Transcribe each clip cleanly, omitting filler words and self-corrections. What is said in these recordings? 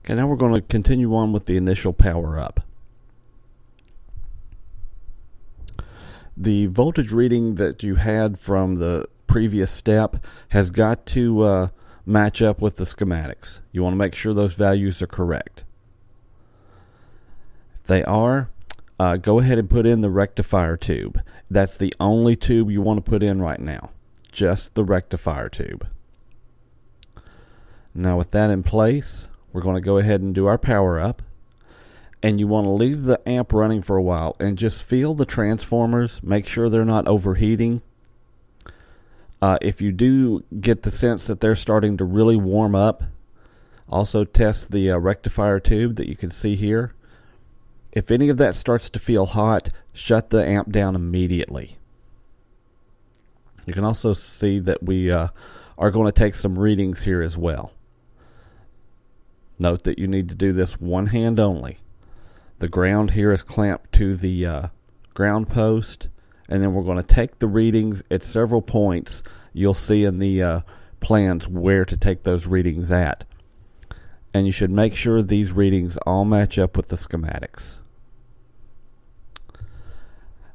Okay, now we're going to continue on with the initial power up. The voltage reading that you had from the previous step has got to match up with the schematics. You want to make sure those values are correct. If they are, go ahead and put in the rectifier tube. That's the only tube you want to put in right now, just the rectifier tube. Now with that in place, we're going to go ahead and do our power up. And you want to leave the amp running for a while and just feel the transformers. Make sure they're not overheating. If you do get the sense that they're starting to really warm up, also test the rectifier tube that you can see here. If any of that starts to feel hot, shut the amp down immediately. You can also see that we are going to take some readings here as well. Note that you need to do this one hand only. The ground here is clamped to the ground post, and then we're going to take the readings at several points. You'll see in the plans where to take those readings at. And you should make sure these readings all match up with the schematics.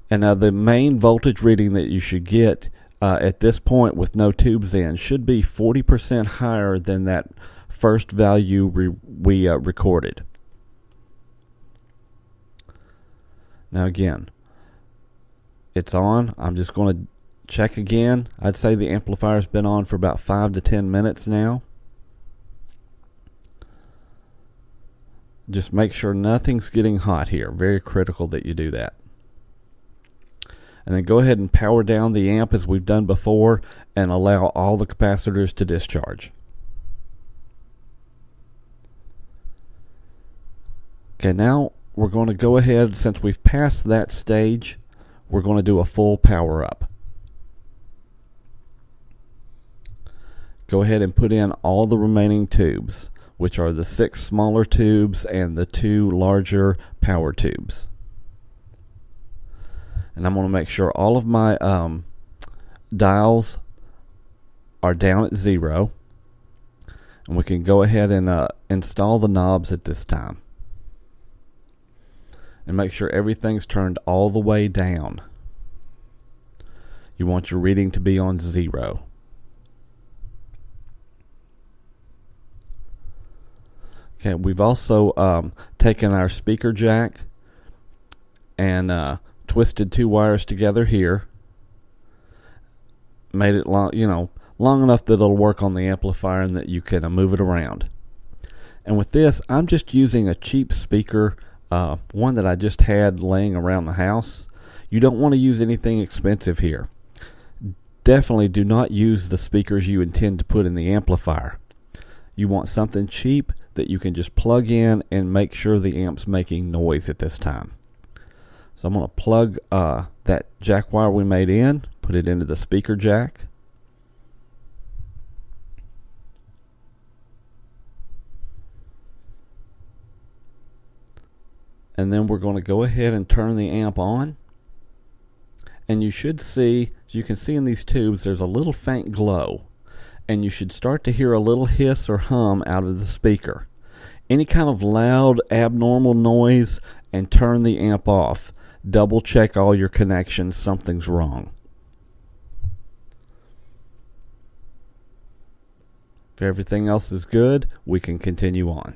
And now the main voltage reading that you should get at this point with no tubes in should be 40% higher than that first value we recorded. Now again, it's on. I'm just going to check again. I'd say the amplifier's been on for about 5 to 10 minutes now. Just make sure nothing's getting hot here. Very critical that you do that. And then go ahead and power down the amp as we've done before and allow all the capacitors to discharge. Okay, now we're going to go ahead, since we've passed that stage, we're going to do a full power up. Go ahead and put in all the remaining tubes, which are the 6 smaller tubes and the 2 larger power tubes. And I'm going to make sure all of my dials are down at 0. And we can go ahead and install the knobs at this time. And make sure everything's turned all the way down. You want your reading to be on 0. Okay, we've also taken our speaker jack and twisted 2 wires together here. Made it long enough that it'll work on the amplifier and that you can move it around. And with this, I'm just using a cheap speaker, one that I just had laying around the house. You don't want to use anything expensive here. Definitely do not use the speakers you intend to put in the amplifier. You want something cheap that you can just plug in and make sure the amp's making noise at this time. So I'm going to plug that jack wire we made in, put it into the speaker jack. And then we're going to go ahead and turn the amp on. And you should see, as you can see in these tubes, there's a little faint glow. And you should start to hear a little hiss or hum out of the speaker. Any kind of loud, abnormal noise, and turn the amp off. Double check all your connections. Something's wrong. If everything else is good, we can continue on.